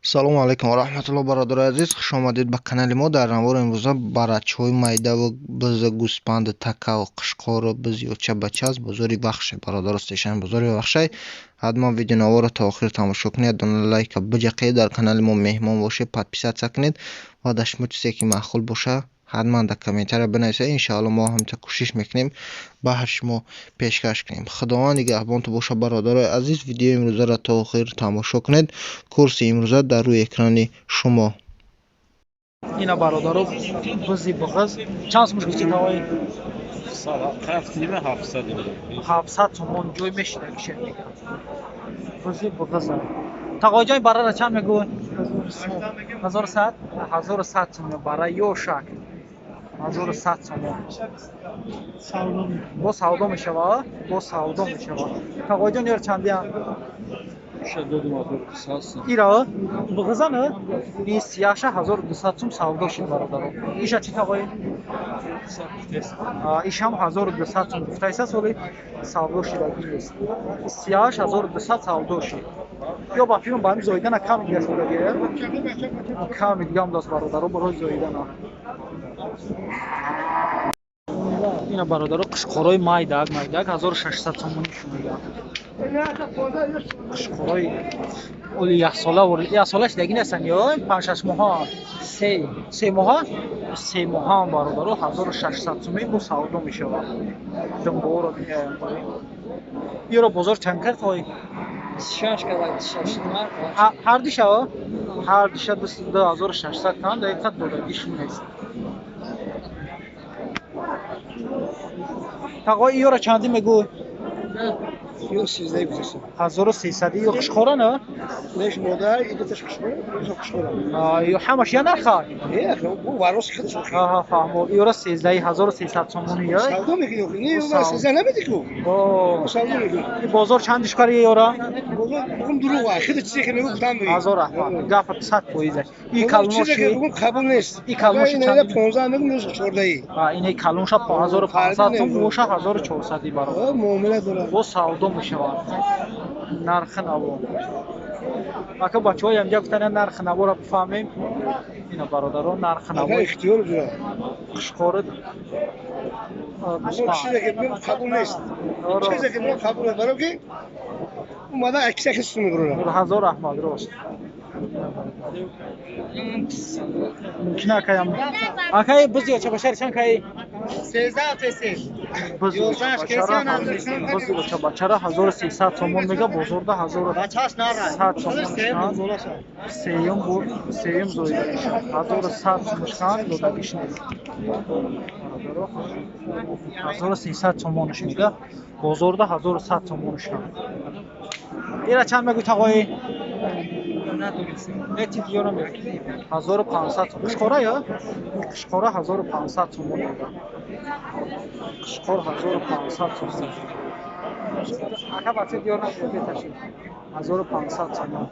салому алайкум ва раҳматуллоҳ. бародари азиз, хуш омадед ба канали мо. дар навори имрӯза барачҳои майдаву биза гӯспанду такаву қишқору биз ёча бача аз бозори бахшай. бародаро стешани бозори бахшай. ҳатман видео наворо то охир тамошо кунед, дона лайка биҷақед, дар канали мо меҳмон бошед подписатсия кунед ва дашмо чизе ки маъқул боша ҳатман дар комментария бинависед. иншоалло мо ҳамча кӯшиш мекунем баҳр шумо пешкаш кунем. худованд нигаҳбонтон боша. бародарои азиз, видеои имрӯзаро то охир тамошо кунед. курси имрӯза дар рӯи экрани шумо. Ина бародаро бизи буғаз чанд сомаш гуфтед ҳавои 700 сомон ҷой мешида кишед бизи буғаз тағоҷои барара чанд мегӯ 1100 сомон бара ё шак 1100 сомон бо савдо мешава тағоҷон ёр чандиам ира буғазана ис яша 1200 сом савдо шид бародаро. Иша чи тағои ишам 1200 сом гуфтаиса соли савдо шидагӣ нест. Сияш 1200 савдо шид. ё ба филм ба ҳам зоидана кам дига шудагӣ кам дигам даст бародаро барои зоидана. Ина бародаро қишқорои майдаг 1600 сомони шумега. қишқорои оли яхсола шидагӣ нестан ё 5-6 моҳа 3 моҳа бародаро 1600 сомон бо савдо мешавад. Дымборо иро бозор чанд кард ҳой 6 ҳар диша 2600 кан дақиқат додагишум нест. тағои иёра чанди мегӯ 1300 ё қишқора на ё ҳамаш я нарха фаҳмо иёра 1300 сомони ё бозор чандиш кари иёра 1000 аҳмад гафа 100% и калмоши инаи калмоша 1500 сом моша 1400 баробар бо савдо мешавад. нархи наво ака бачаҳои ҳамҷа гуфтанд нархи навора бифаҳмем. ина бародаро нархи наво қишқори ҳазор аҳмад рост мумкин акаям акай биз ёча башар чанд кай 13 биз ёча бачара 1300 сомон мега бозорда 1100 сомон сеюм зоидагиш 1100 сомон додагиш нест 1300 сомонш мега бозорда 1100 сомонш ира чанд мегӯ тағои 1500 сом қишқора ё қишқора 1500 сомон мега қишқор 1500 сомон ака бача диёр наташид 1500 сомон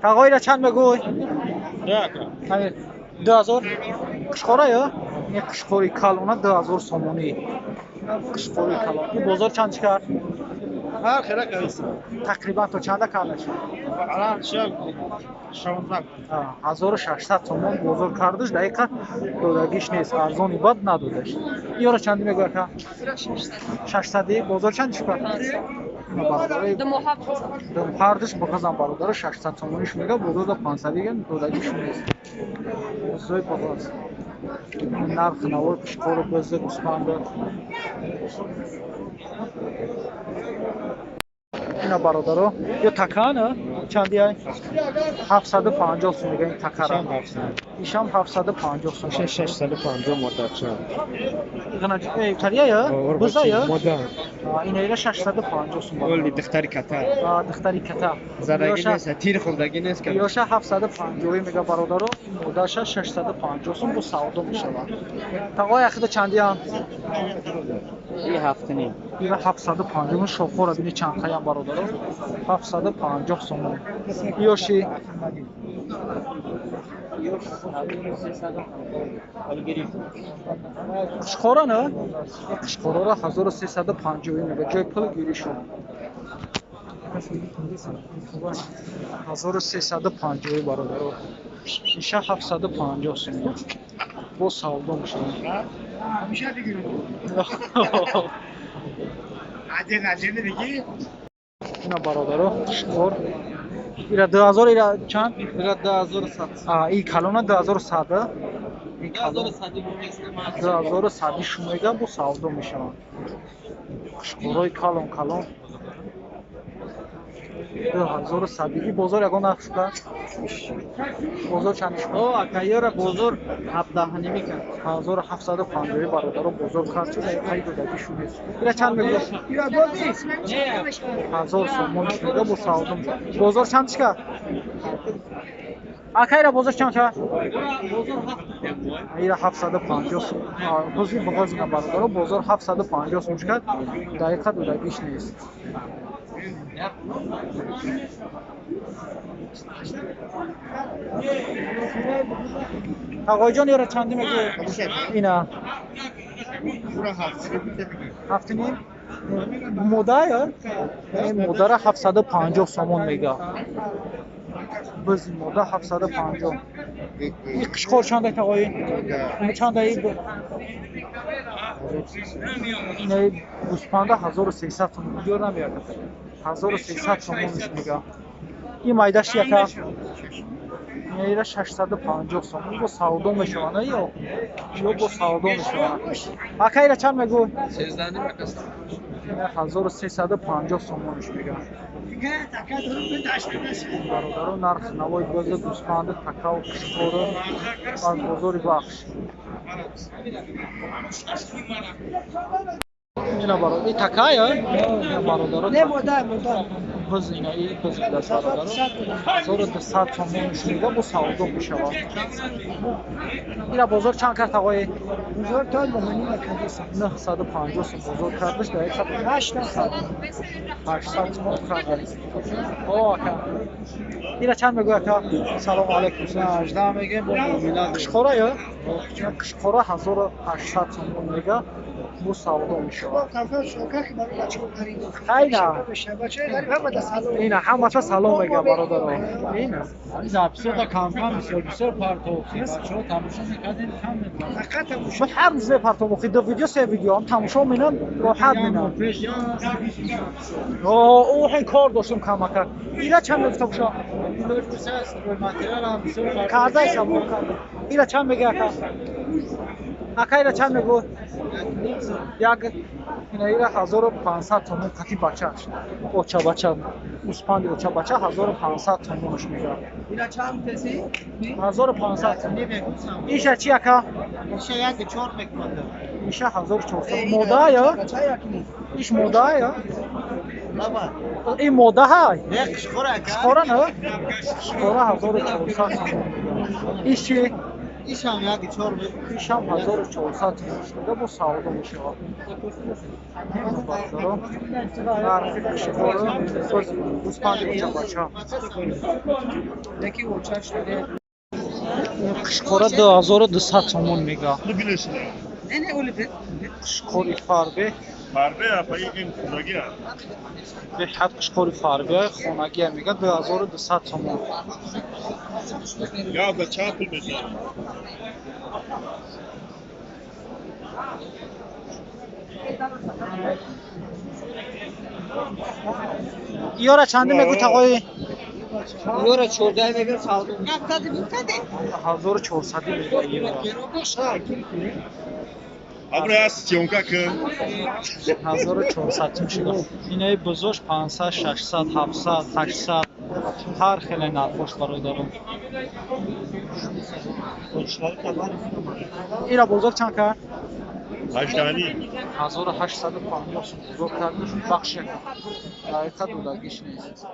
тағоира чанд мегӯй 2000 қишқора ё не қишқори калона 2000 сомонӣ қишқори калон ин бозор чанд кард тақрибан то чанда кардаш 1600 сомон бозор кардаш дақиқа додагиш нест арзони бад надодаш. иёра чанди мегӯяд ка 600 бозор чандиш кард дымҳардиш буғазам бародаро 600 сомониш мега бозорда 500 додагиш нест. зой буғаз нархи навор қишқору бизи гӯспанда ина бародаро ё такана чанди ай 750 сом мега ин такара ишам 750 сом 650 модача игна тария я буза я ина ира 650 сом оли дихтари ката зараги нест тир хурдаги нест ка ёша 750 мега бародаро модаша 650 сом бо савдо мешавад. тағои ахида чанди ам ин ҳафтани ира 750 шофора бини чанд қаям бародаро 750 сомон ёши қишқора на қишқорора 1350 мега ҷой пул гиришо 1350 برادر میشه 750 سوم با سودا میشه همیشه دیگه عجله دیگه اینا برادر قشقور اینا 2000 اینا چند میره 2100 این کلونا 2100 این کلون 2100 2100 شومگا با سودا میشه قشقورای کلون 2100 این بازار یگان نقش کرد بازار چند شد او اکایور بزرگ 17 میکن 1750 برادر بازار کرد چه خیلی دادی شده اینا چند میگه یا بودی 1000 سوم میشه با سودا بازار چند کرد اکایرا بازار چند کرد اینا 750 سوم بازی بازی برادر بازار 750 سوم کرد دقیقاً دادیش نیست آقای جان یارو چندی میگه اینا هفت نیم مودا یا این مودا را 750 سومون میگه بز مودا 750 این قشقور چنده آقای این چنده این گوسپنده 1300 تومان دیگر نمیاد 1300 تومانش میگه این مایدش یکا میره 650 تومان با سودا میشونه یا با سودا میشونه اکایرا چند میگو 13 میکستم 1350 تومانش میگه برادر نرخ نوای باز گوسفند تکاو قشقور از بازار بخش اینا برادر این تکایه اینا برادر نه مودا باز اینا این باز دست برادر 1200 تومانش میگه با سودا میشه اینا بازار چند کرد آقای بزرگ تا مهمونی نکردیست 950 بازار کردش دقیقاً 800 تومان کرد آه اینا چند میگه اکا سلام علیکم 18 میگه با میلاد قشقورا یا قشقورا 1800 تومان میگه بو سودا میشه با کافه شوکه که برای بچه ها خرید خیلی بچه غریب هم بده سلام اینا همه تا سلام میگه برادر اینا از اپیزود کامپان بسیار پارتوکسی بچه‌ها تماشا می‌کردن کم می‌دونن فقط هم شو هر روز پرتو مخی دو ویدیو سه ویدیو هم تماشا مینم راحت مینم او این کار داشتم کم کرد اینا چند میگه تماشا ماتریال هم بسیار کرده ایسا کرده اینا چند میگه اکا اینا چند میگه یک اینا 1500 تومان قطی بچه اوچا بچه گوسپند اوچا بچه 1500 تومانش میگه اینا چند کسی 1500 نمیگم ایشا چی اکا میشه یک 4 میکنه ایشا 1400 مودا یا ایش مودا یا بابا این مودا های یک شخوره قشقورا نه قشقورا 1400 ایش چی ایش هم یک 4 میکنه ایش هم 1400 میگه با سودا میشه نرخ قشقورا گوسپند اوچا بچه یکی اوچا شده قشقورا 2200 تومان میگه نه نه اولی به قشقوری فاربه Barbe apa این خونگی هم به حد قشقوری فاربه خونگی میگه 2200 تومان یا به چند پول بشه یارا چنده میگو تقای یورا 14 میگه سال 1400 میگه یارا ابر هست چونکا که 1400 میشه اینای بزرگ 500 600 700 800 هر خیلی نرخش برادرم اینا بزرگ چند کرد 18 1850 بزرگ کردش بخش دقیقا دودگیش نیست